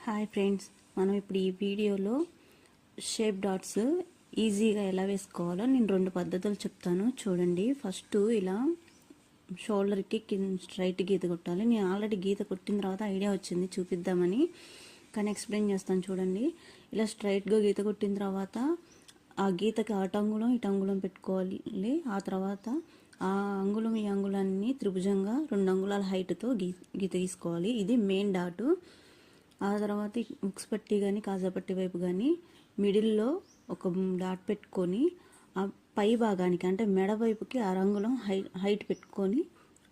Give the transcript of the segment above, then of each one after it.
Hi friends, మనం ఇప్పుడు ఈ వీడియోలో షేప్ డాట్స్ ఈజీగా ఎలా వేసుకోవాలో నేను 2 పద్ధతులు చెప్తాను చూడండి. ఫస్ట్ ఇలా షోల్డర్కి స్ట్రైట్ గీత కొట్టాలి. నేను ఆల్రెడీ గీత కొట్టిన తర్వాత ఐడియా వచ్చింది చూపిద్దామని, కానీ ఎక్స్ప్లెయిన్ చేస్తాను చూడండి. ఇలా స్ట్రైట్గా గీత కొట్టిన తర్వాత ఆ గీతకి అటు అంగుళం ఇటు అంగుళం పెట్టుకోవాలి. ఆ తర్వాత ఆ అంగుళం ఈ అంగుళాన్ని త్రిభుజంగా 2 అంగుళాల హైట్తో గీత గీసుకోవాలి. ఇది మెయిన్ డాటు. ఆ తర్వాత ఉక్స్ పట్టి కానీ కాజా పట్టి వైపు కానీ మిడిల్లో ఒక డాట్ పెట్టుకొని ఆ పై భాగానికి అంటే మెడ వైపుకి 1/2 అంగుళం హైట్ పెట్టుకొని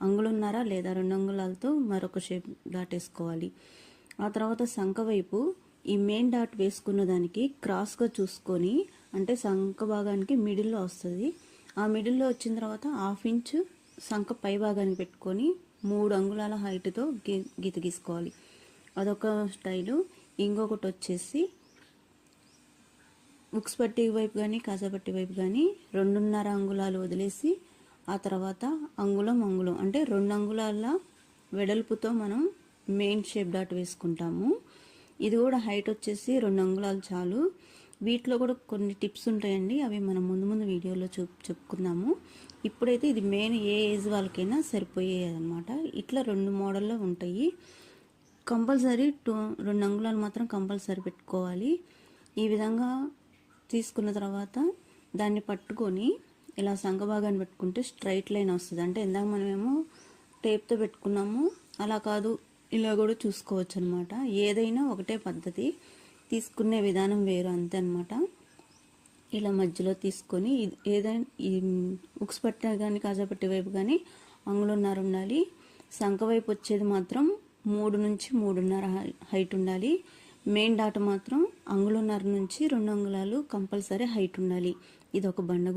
అంగుళంన్నర లేదా 2 అంగుళాలతో మరొక షేప్ డాట్ వేసుకోవాలి. ఆ తర్వాత సంఖ వైపు ఈ మెయిన్ డాట్ వేసుకున్న దానికి క్రాస్గా చూసుకొని, అంటే సంఖ భాగానికి మిడిల్లో వస్తుంది. ఆ మిడిల్లో వచ్చిన తర్వాత 1/2 ఇంచ్ సంఖ పై భాగానికి పెట్టుకొని 3 అంగుళాల హైట్తో గీత గీసుకోవాలి. అదొక స్టైలు. ఇంకొకటి వచ్చేసి ఉక్స్ పట్టి వైపు కానీ కాజా పట్టి వైపు కానీ 2.5 అంగుళాలు వదిలేసి ఆ తర్వాత అంగుళం అంటే 2 అంగుళాల వెడల్పుతో మనం మెయిన్ షేప్ డాట్ వేసుకుంటాము. ఇది కూడా హైట్ వచ్చేసి 2 అంగుళాలు చాలు. వీటిలో కూడా కొన్ని టిప్స్ ఉంటాయండి, అవి మనం ముందు వీడియోలో చెప్పుకుందాము. ఇప్పుడైతే ఇది మెయిన్ ఏ ఏజ్ వాళ్ళకైనా సరిపోయేది అనమాట. ఇట్లా 2 మోడల్లో ఉంటాయి. కంపల్సరీ 2 అంగుళాలు మాత్రం కంపల్సరీ పెట్టుకోవాలి. ఈ విధంగా తీసుకున్న తర్వాత దాన్ని పట్టుకొని ఇలా సంఖ భాగాన్ని పెట్టుకుంటే స్ట్రైట్ లైన్ వస్తుంది. అంటే ఇందాక మనమేమో టేప్తో పెట్టుకున్నాము, అలా కాదు ఇలా కూడా చూసుకోవచ్చు అనమాట. ఏదైనా ఒకటే పద్ధతి, తీసుకునే విధానం వేరు, అంతే అనమాట. ఇలా మధ్యలో తీసుకొని ఏదైనా ఈ ఉక్స్ పట్టిన కానీ కాజా పట్టి వైపు కానీ అంగుళంన్నర ఉండాలి. సంఖ వైపు వచ్చేది మాత్రం 3 నుంచి 3.5 హైట్ ఉండాలి. మెయిన్ డాట్ మాత్రం అంగుళంన్నర నుంచి 2 అంగుళాలు కంపల్సరీ హైట్ ఉండాలి. ఇది ఒక బండ